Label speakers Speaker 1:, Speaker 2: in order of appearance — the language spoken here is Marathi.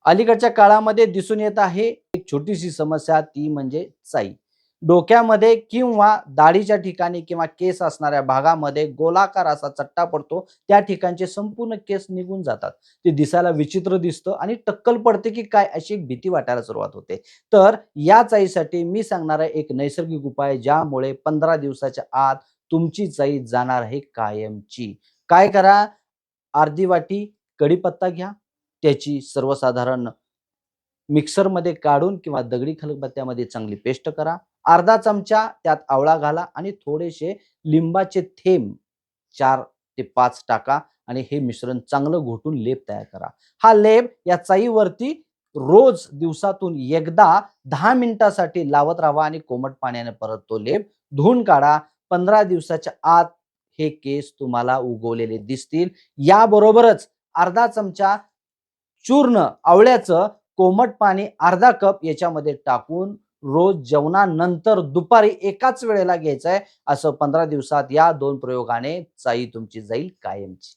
Speaker 1: अलीकडच्या काळामध्ये दिसून येत आहे एक छोटीशी समस्या, ती म्हणजे चाई. डोक्यामध्ये किंवा दाढीच्या ठिकाणी किंवा केस असणाऱ्या भागामध्ये गोलाकार असा चट्टा पडतो. त्या ठिकाणचे संपूर्ण केस निघून जातात. ते दिसायला विचित्र दिसतं आणि टक्कल पडते की काय अशी एक भीती वाटायला सुरुवात होते. तर या चाईसाठी मी सांगणार आहे एक नैसर्गिक उपाय, ज्यामुळे 15 दिवसाच्या आत तुमची चाई जाणार आहे कायमची. काय करा, अर्धी वाटी कढीपत्ता घ्या. त्याची सर्वसाधारण मिक्सरमध्ये काढून किंवा दगडी खलबत्त्यामध्ये चांगली पेस्ट करा. अर्धा चमचा त्यात आवळा घाला आणि थोडेसे लिंबाचे थेंब 4 ते 5 टाका आणि हे मिश्रण चांगलं घोटून लेप तयार करा. हा लेप या चाईवरती रोज दिवसातून एकदा 10 मिनिटासाठी लावत राहावा आणि कोमट पाण्याने परत तो लेप धुवून काढा. 15 दिवसाच्या आत हे केस तुम्हाला उगवलेले दिसतील. याबरोबरच अर्धा चमचा चूर्ण आवळ्याचं कोमट पाणी अर्धा कप याच्यामध्ये टाकून रोज जेवणानंतर दुपारी एकाच वेळेला घ्यायचंय. असं 15 दिवसात या 2 प्रयोगाने चाई तुमची जाईल कायमची.